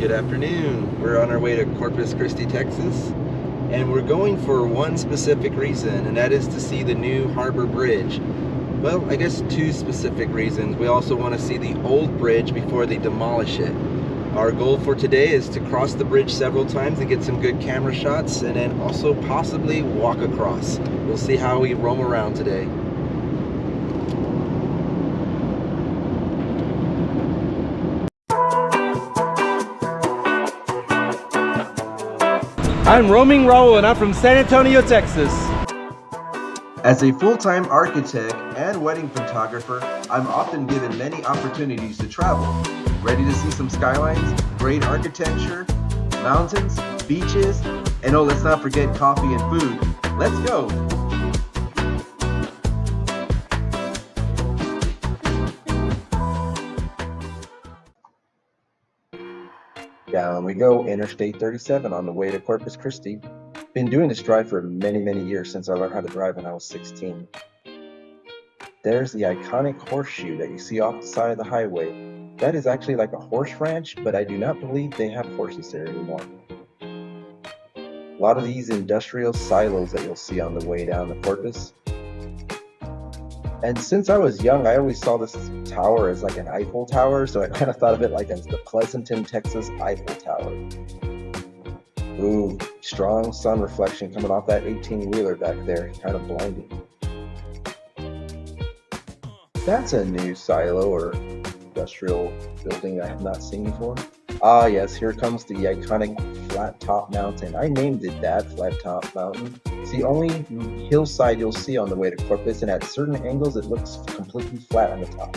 Good afternoon. We're on our way to Corpus Christi, Texas, and we're going for one specific reason, and that is to see the new harbor bridge. Well, I guess two specific reasons. We also want to see the old bridge before they demolish it. Our goal for today is to cross the bridge several times and get some good camera shots, and then also possibly walk across. We'll see how we roam around today. I'm Roaming Raul and I'm from San Antonio, Texas. As a full-time architect and wedding photographer, I'm often given many opportunities to travel. Ready to see some skylines, great architecture, mountains, beaches, and oh, let's not forget coffee and food. Let's go! Down we go, Interstate 37 on the way to Corpus Christi. Been doing this drive for many years since I learned how to drive when I was 16. There's the iconic horseshoe that you see off the side of the highway. That is actually like a horse ranch, but I do not believe they have horses there anymore. A lot of these industrial silos that you'll see on the way down to Corpus. And since I was young, I always saw this tower as like an Eiffel Tower, so I kind of thought of it like as the Pleasanton, Texas Eiffel Tower. Ooh, strong sun reflection coming off that 18-wheeler back there, kind of blinding. That's a new silo or industrial building I have not seen before. Ah yes, here comes the iconic Flat Top Mountain. I named it that, Flat Top Mountain. It's the only hillside you'll see on the way to Corpus, and at certain angles it looks completely flat on the top.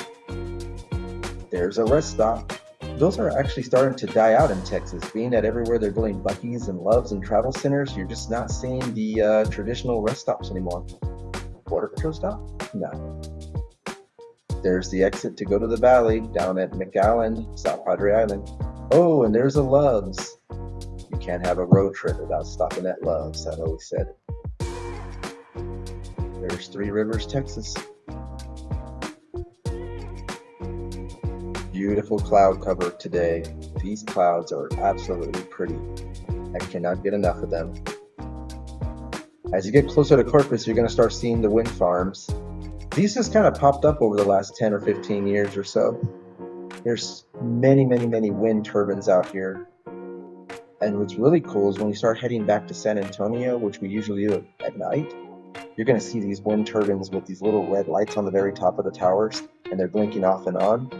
There's a rest stop. Those are actually starting to die out in Texas, being that everywhere they're building Buc-ee's and Love's and travel centers, you're just not seeing the traditional rest stops anymore. Border Patrol stop? No. There's the exit to go to the valley down at McAllen, South Padre Island. Oh, and there's a Love's. You can't have a road trip without stopping at Love's, I've always said. There's Three Rivers, Texas. Beautiful cloud cover today. These clouds are absolutely pretty. I cannot get enough of them. As you get closer to Corpus, you're going to start seeing the wind farms. These just kind of popped up over the last 10 or 15 years or so. There's many wind turbines out here. And what's really cool is when you start heading back to San Antonio, which we usually do at night, you're going to see these wind turbines with these little red lights on the very top of the towers, and they're blinking off and on.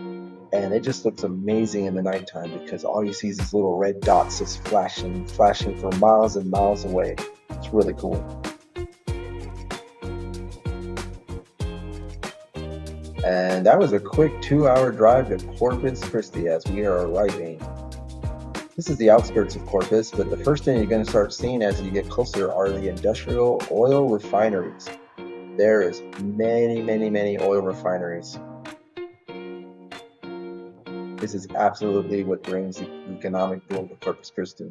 And it just looks amazing in the nighttime because all you see is these little red dots just flashing for miles and miles away. It's really cool. And that was a quick 2-hour drive to Corpus Christi as we are arriving. This is the outskirts of Corpus, but the first thing you're going to start seeing as you get closer are the industrial oil refineries. There is many oil refineries. This is absolutely what brings the economic boom to Corpus Christi.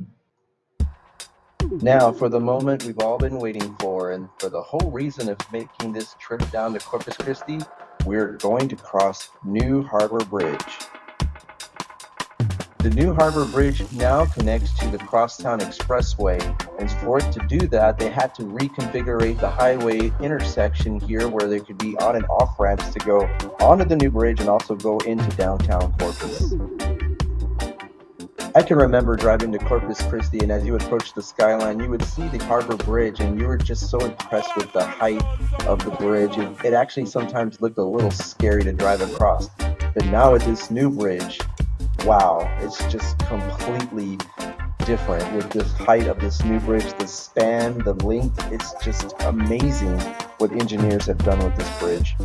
Now, for the moment we've all been waiting for, and for the whole reason of making this trip down to Corpus Christi, we're going to cross New Harbor Bridge. The New Harbor Bridge now connects to the Crosstown Expressway, and for it to do that, they had to reconfigure the highway intersection here where there could be on and off ramps to go onto the new bridge and also go into downtown Corpus. I can remember driving to Corpus Christi, and as you approach the skyline, you would see the Harbor Bridge, and you were just so impressed with the height of the bridge. It actually sometimes looked a little scary to drive across. But now with this new bridge, wow, it's just completely different with the height of this new bridge, the span, the length. It's just amazing what engineers have done with this bridge.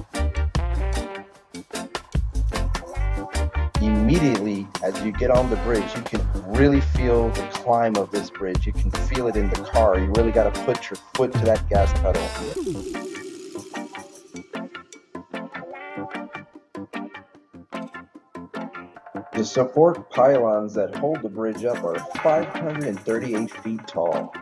Immediately, as you get on the bridge, you can really feel the climb of this bridge. You can feel it in the car. You really got to put your foot to that gas pedal. The support pylons that hold the bridge up are 538 feet tall.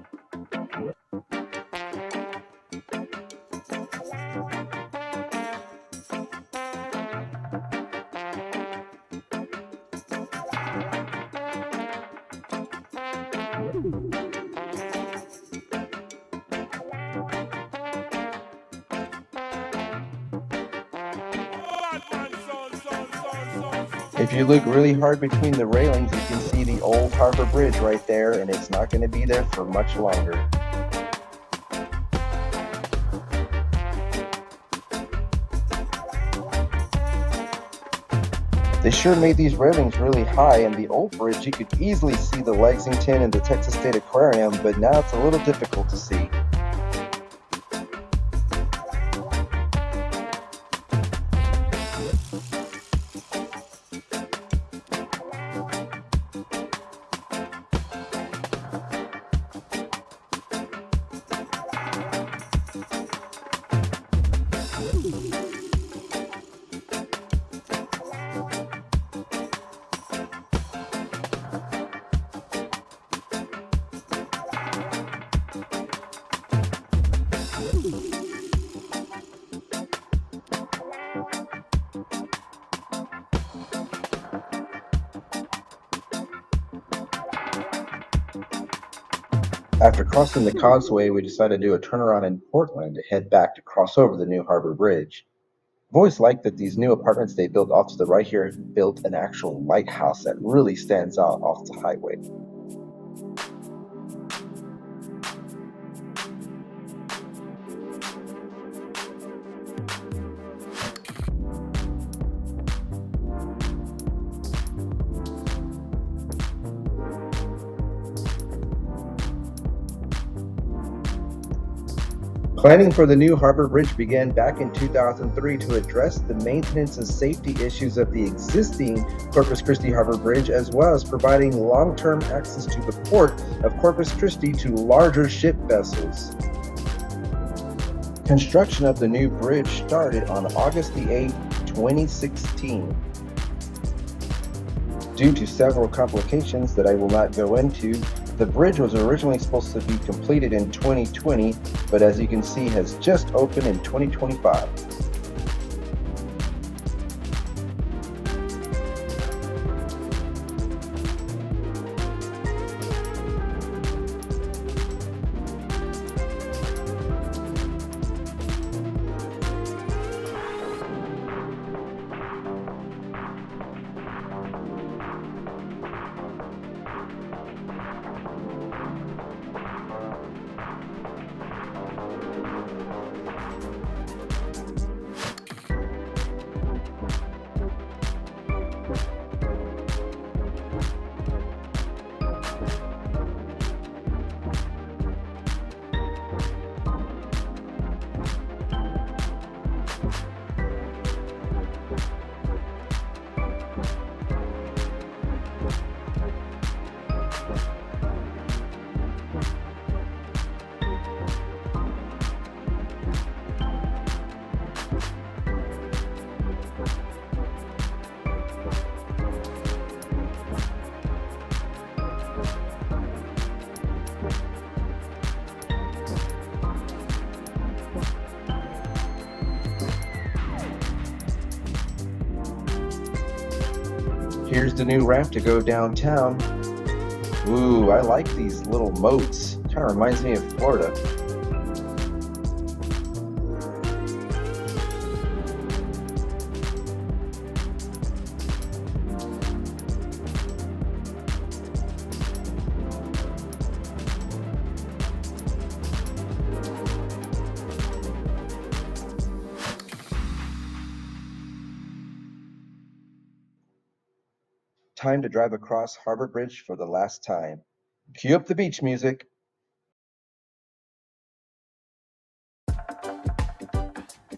If you look really hard between the railings, you can see the old harbor bridge right there, and it's not going to be there for much longer. They sure made these railings really high, and the old bridge you could easily see the Lexington and the Texas State Aquarium, but now it's a little difficult to see. After crossing the causeway, we decided to do a turnaround in Portland to head back to cross over the new harbor bridge. I've always liked that these new apartments they built off to the right here built an actual lighthouse that really stands out off the highway. Planning for the new harbor bridge began back in 2003 to address the maintenance and safety issues of the existing Corpus Christi Harbor Bridge, as well as providing long-term access to the port of Corpus Christi to larger ship vessels. Construction of the new bridge started on August the 8th, 2016. Due to several complications that I will not go into, the bridge was originally supposed to be completed in 2020, but as you can see has just opened in 2025. Here's the new ramp to go downtown. Ooh, I like these little moats. Kind of reminds me of Florida. Time to drive across Harbor Bridge for the last time. Cue up the beach music.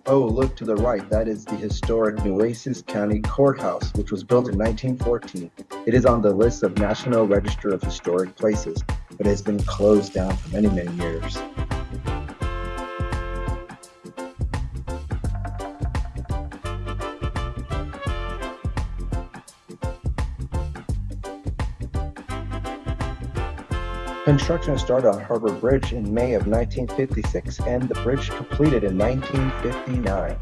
Oh, look to the right. That is the historic Nueces County Courthouse, which was built in 1914. It is on the list of National Register of Historic Places, but has been closed down for many, many years. Construction started on Harbor Bridge in May of 1956 and the bridge completed in 1959.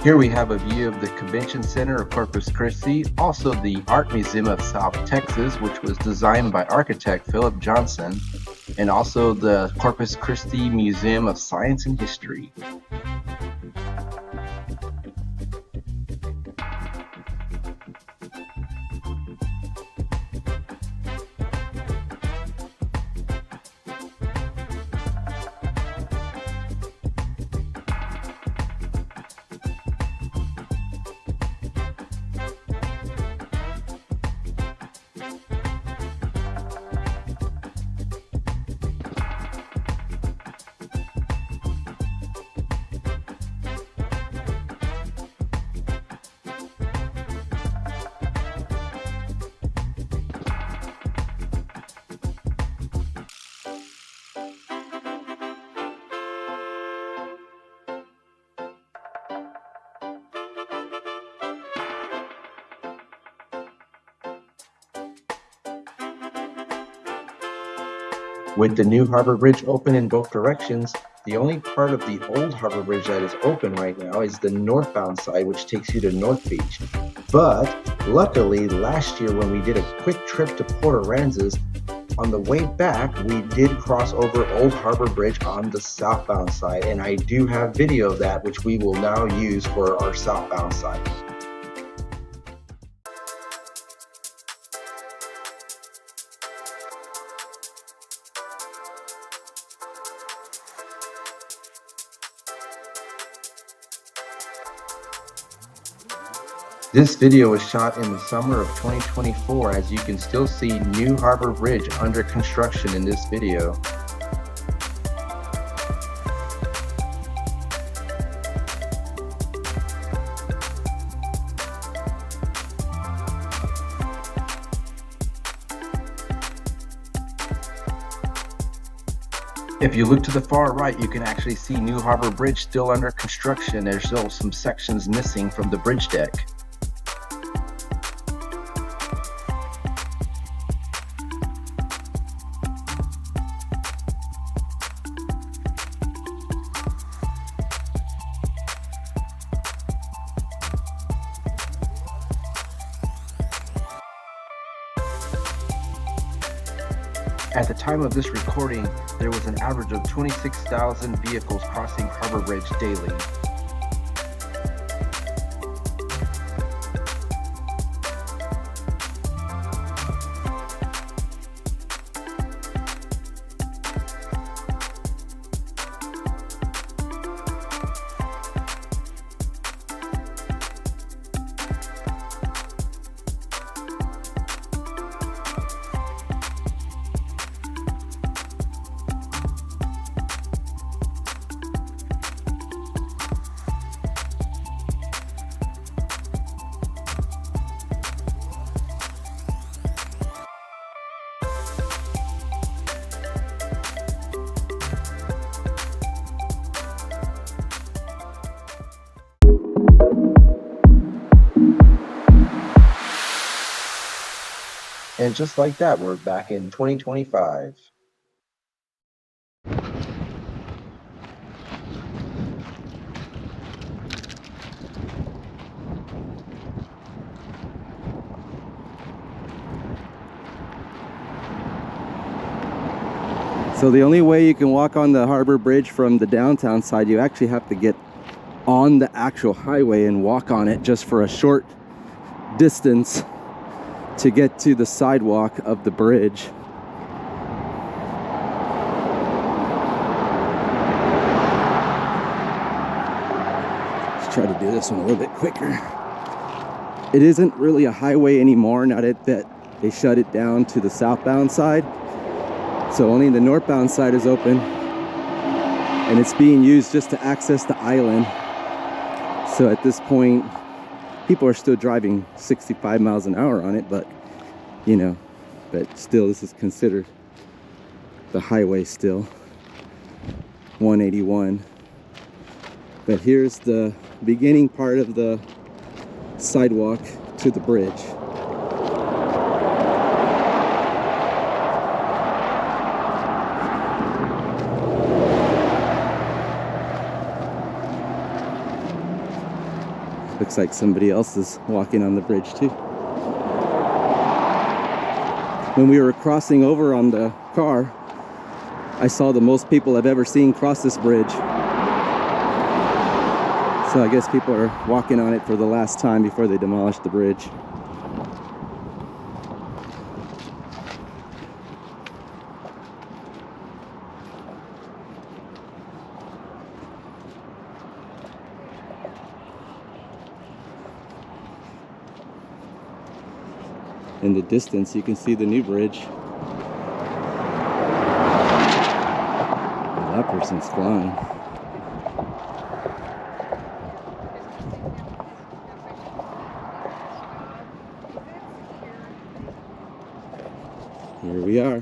Here we have a view of the Convention Center of Corpus Christi, also the Art Museum of South Texas, which was designed by architect Philip Johnson, and also the Corpus Christi Museum of Science and History. With the new Harbor Bridge open in both directions, the only part of the old Harbor Bridge that is open right now is the northbound side, which takes you to North Beach. But luckily, last year when we did a quick trip to Port Aransas, on the way back, we did cross over Old Harbor Bridge on the southbound side, and I do have video of that, which we will now use for our southbound side. This video was shot in the summer of 2024, as you can still see New Harbor Bridge under construction in this video. If you look to the far right, you can actually see New Harbor Bridge still under construction. There's still some sections missing from the bridge deck. At the time of this recording, there was an average of 26,000 vehicles crossing Harbor Bridge daily. And just like that, we're back in 2025. So the only way you can walk on the Harbor Bridge from the downtown side, you actually have to get on the actual highway and walk on it just for a short distance to get to the sidewalk of the bridge. Let's try to do this one a little bit quicker. It isn't really a highway anymore now that they shut it down to the southbound side. So only the northbound side is open, and it's being used just to access the island. So at this point, people are still driving 65 miles an hour on it, but you know, but still this is considered the highway still, 181. But here's the beginning part of the sidewalk to the bridge. Looks like somebody else is walking on the bridge too. When we were crossing over on the car, I saw the most people I've ever seen cross this bridge. So I guess people are walking on it for the last time before they demolish the bridge. In the distance, you can see the new bridge. That person's flying. Here we are.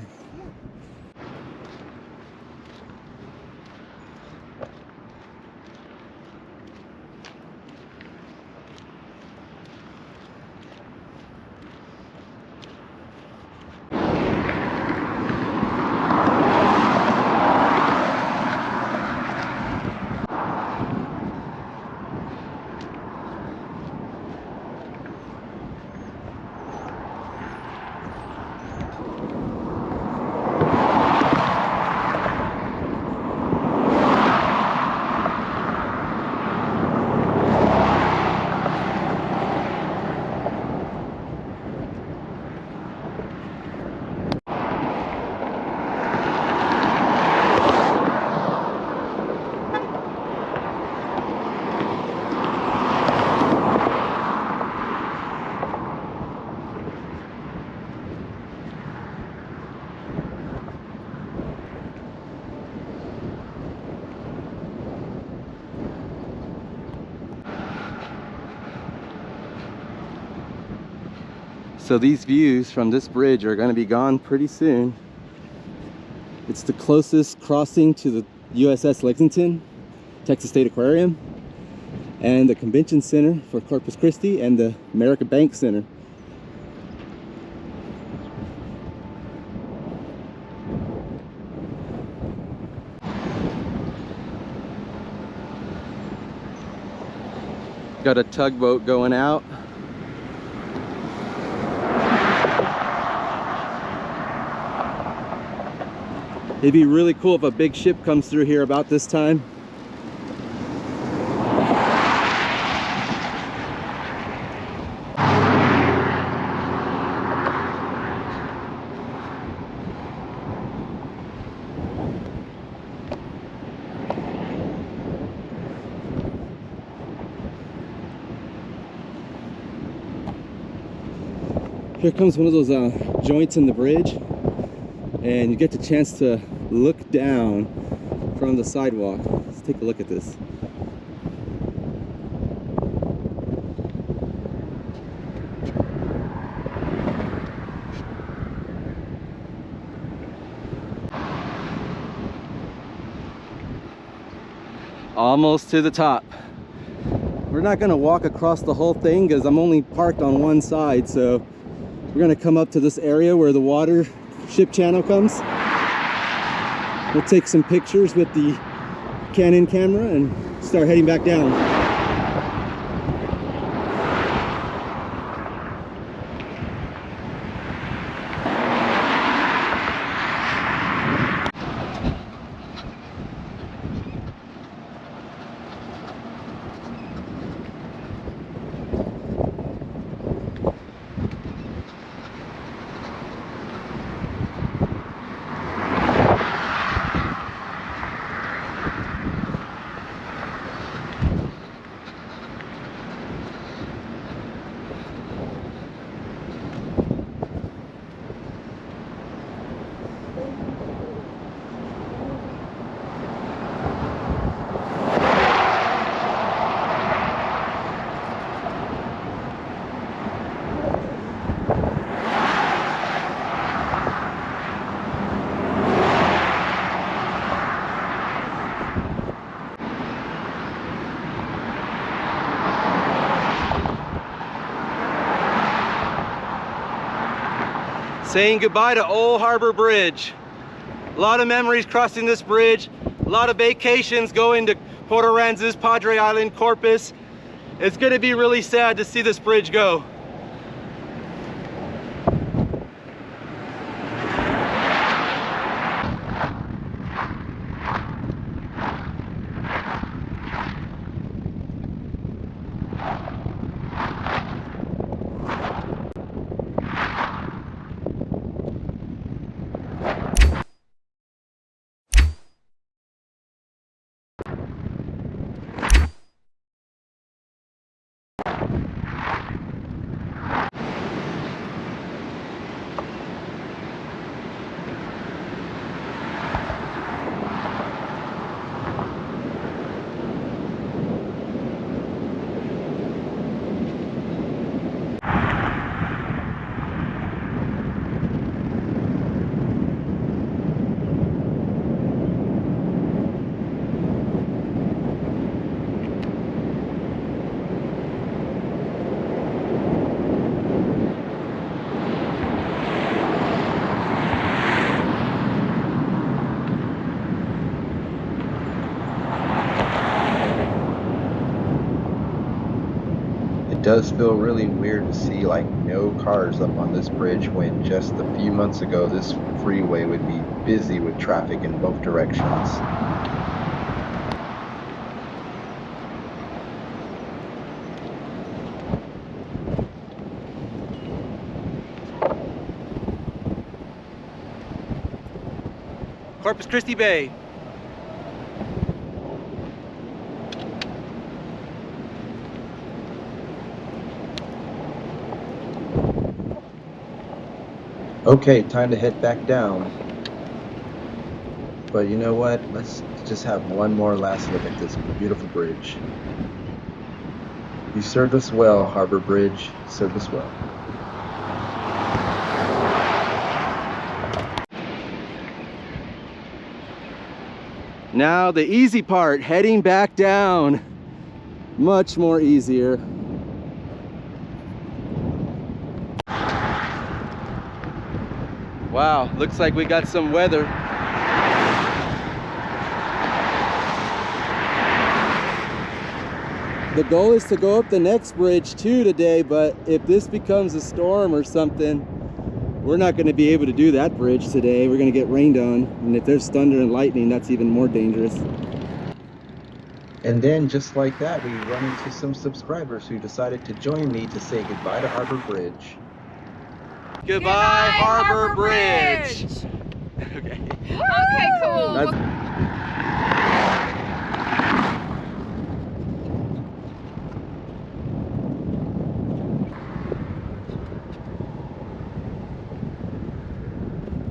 So these views from this bridge are going to be gone pretty soon. It's the closest crossing to the USS Lexington, Texas State Aquarium, and the Convention Center for Corpus Christi, and the American Bank Center. Got a tugboat going out. It'd be really cool if a big ship comes through here about this time. Here comes one of those joints in the bridge, and you get the chance to look down from the sidewalk. Let's take a look at this. Almost to the top. We're not gonna walk across the whole thing because I'm only parked on one side, so we're gonna come up to this area where the water ship channel comes. We'll take some pictures with the Canon camera and start heading back down. Saying goodbye to Old Harbor Bridge. A lot of memories crossing this bridge. A lot of vacations going to Port Aransas, Padre Island, Corpus. It's gonna be really sad to see this bridge go. It does feel really weird to see like no cars up on this bridge when just a few months ago this freeway would be busy with traffic in both directions. Corpus Christi Bay. Okay, time to head back down. But you know what? Let's just have one more last look at this beautiful bridge. You served us well, Harbor Bridge. You served us well. Now the easy part, heading back down. Much more easier. Wow, looks like we got some weather. The goal is to go up the next bridge too today, but if this becomes a storm or something, we're not going to be able to do that bridge today. We're going to get rained on, and if there's thunder and lightning, that's even more dangerous. And then just like that, we run into some subscribers who decided to join me to say goodbye to Harbor Bridge. Goodbye, Harbor Bridge! Okay. Okay, cool.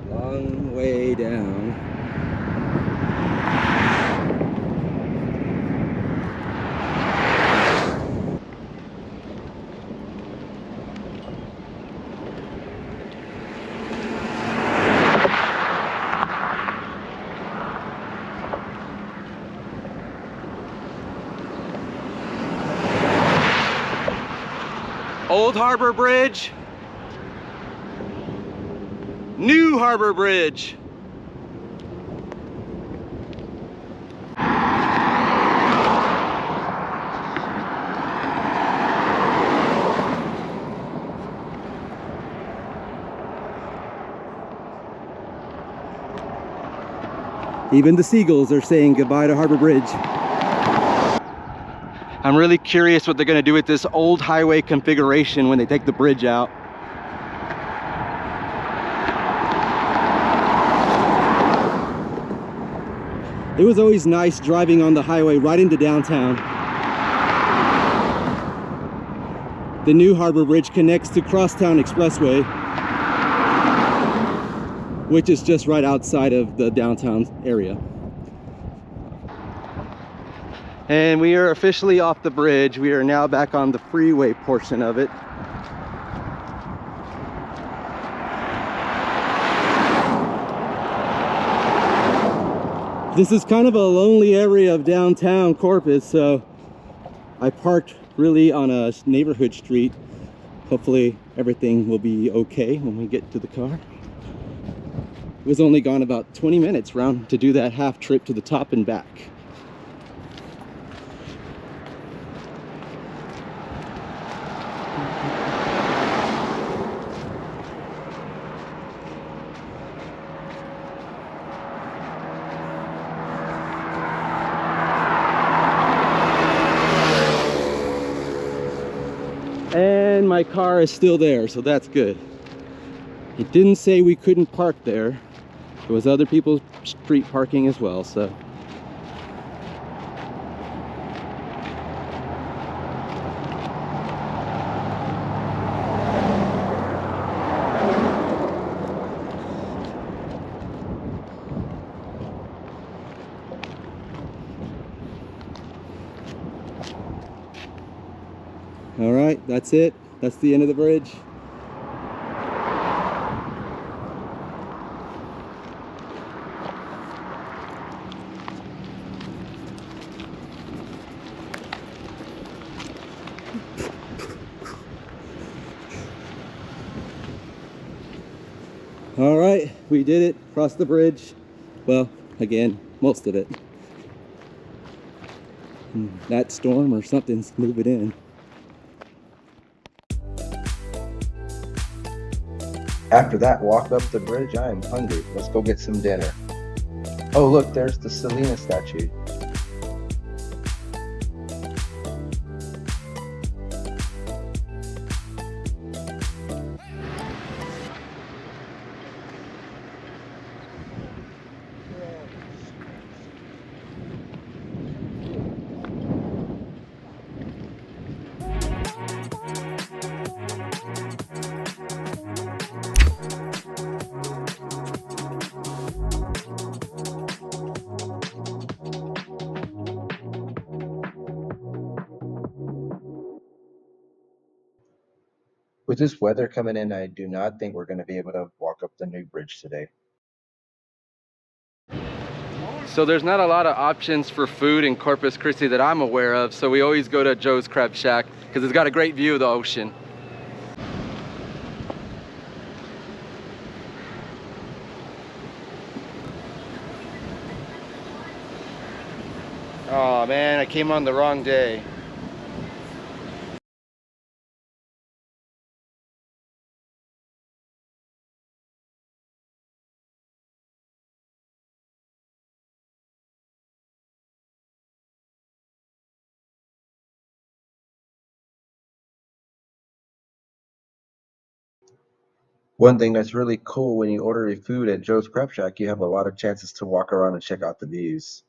Long way down. Old Harbor Bridge, New Harbor Bridge. Even the seagulls are saying goodbye to Harbor Bridge. I'm really curious what they're going to do with this old highway configuration when they take the bridge out. It was always nice driving on the highway right into downtown. The new Harbor Bridge connects to Crosstown Expressway, which is just right outside of the downtown area. And we are officially off the bridge. We are now back on the freeway portion of it. This is kind of a lonely area of downtown Corpus, so I parked really on a neighborhood street. Hopefully everything will be okay when we get to the car. It was only gone about 20 minutes round to do that half trip to the top and back. And my car is still there, so that's good. It didn't say we couldn't park there. There was other people's street parking as well, so. All right, that's it. That's the end of the bridge. All right, we did it. Crossed the bridge. Well, again, most of it. That storm or something's moving in. After that walk up the bridge, I am hungry. Let's go get some dinner. Oh, look, there's the Selena statue. With this weather coming in, I do not think we're going to be able to walk up the new bridge today. So there's not a lot of options for food in Corpus Christi that I'm aware of, so we always go to Joe's Crab Shack because it's got a great view of the ocean. Oh man, I came on the wrong day. One thing that's really cool when you order your food at Joe's Crab Shack, you have a lot of chances to walk around and check out the views.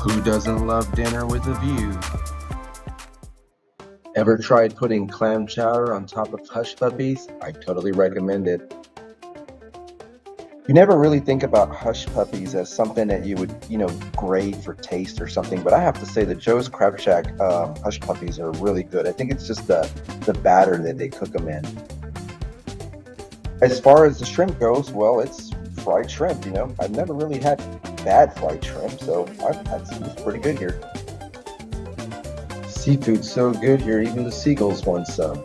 Who doesn't love dinner with a view? Ever tried putting clam chowder on top of hush puppies? I totally recommend it. You never really think about hush puppies as something that you would, grade for taste or something, but I have to say the Joe's Crab Shack hush puppies are really good. I think it's just the batter that they cook them in. As far as the shrimp goes, well, it's fried shrimp, I've never really had bad fried shrimp, so it's pretty good here. Seafood's so good here, even the seagulls want some.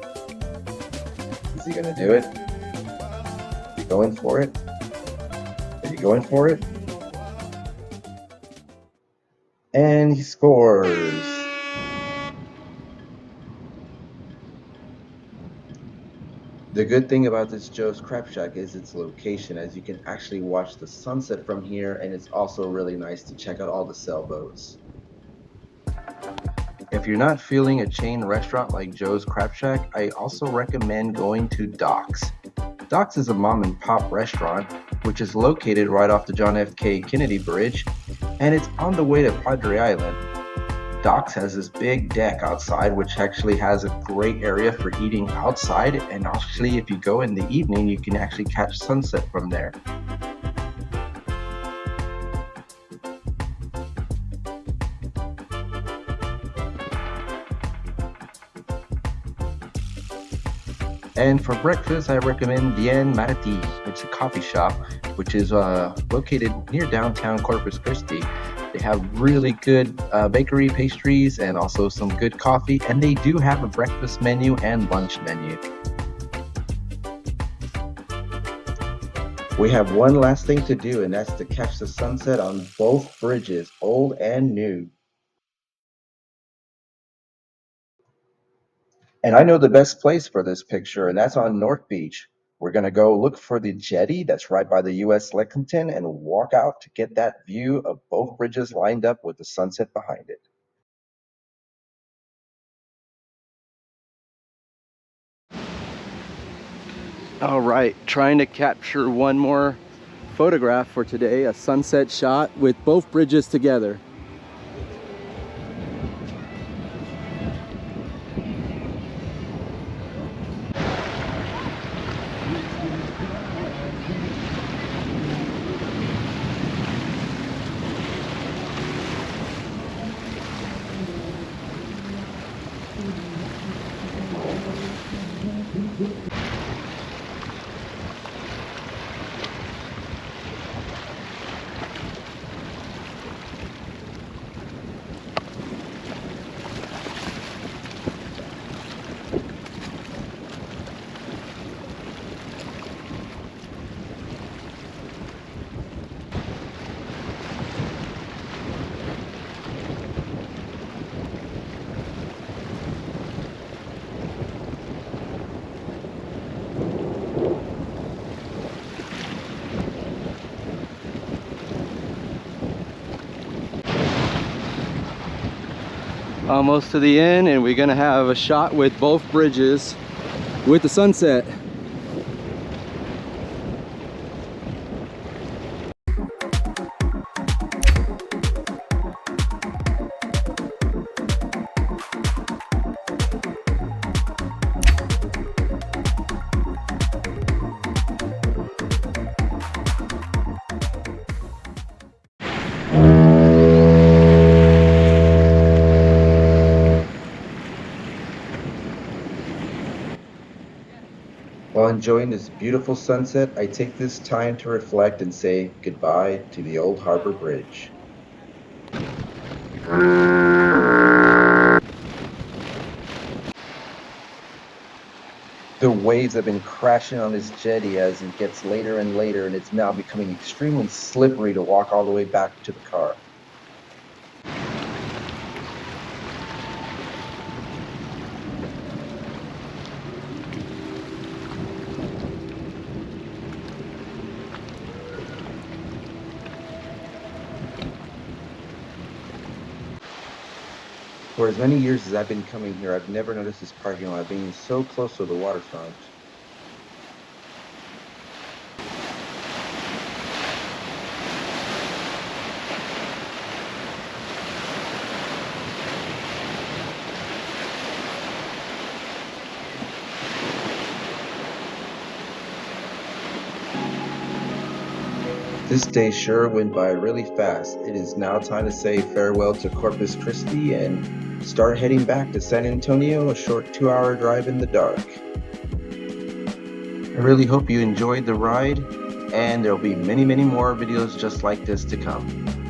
Is he gonna do it? You going for it? Are you going for it? And he scores. The good thing about this Joe's Crab Shack is its location, as you can actually watch the sunset from here, and it's also really nice to check out all the sailboats. If you're not feeling a chain restaurant like Joe's Crab Shack, I also recommend going to Doc's. Doc's is a mom and pop restaurant, which is located right off the John F. Kennedy Bridge, and it's on the way to Padre Island. Doc's has this big deck outside, which actually has a great area for eating outside, and actually if you go in the evening, you can actually catch sunset from there. And for breakfast, I recommend Bien Marati. It's a coffee shop which is located near downtown Corpus Christi. They have really good bakery pastries and also some good coffee, and they do have a breakfast menu and lunch menu. We have one last thing to do, and that's to catch the sunset on both bridges, old and new. And I know the best place for this picture, and that's on North Beach. We're going to go look for the jetty that's right by the US Lexington and walk out to get that view of both bridges lined up with the sunset behind it. All right, trying to capture one more photograph for today, a sunset shot with both bridges together. Almost to the end, and we're gonna have a shot with both bridges with the sunset. While enjoying this beautiful sunset, I take this time to reflect and say goodbye to the Old Harbor Bridge. The waves have been crashing on this jetty as it gets later and later, and it's now becoming extremely slippery to walk all the way back to the car. For as many years as I've been coming here, I've never noticed this parking lot being so close to the waterfront. This day sure went by really fast. It is now time to say farewell to Corpus Christi and start heading back to San Antonio, a short 2-hour drive in the dark. I really hope you enjoyed the ride, and there'll be many more videos just like this to come.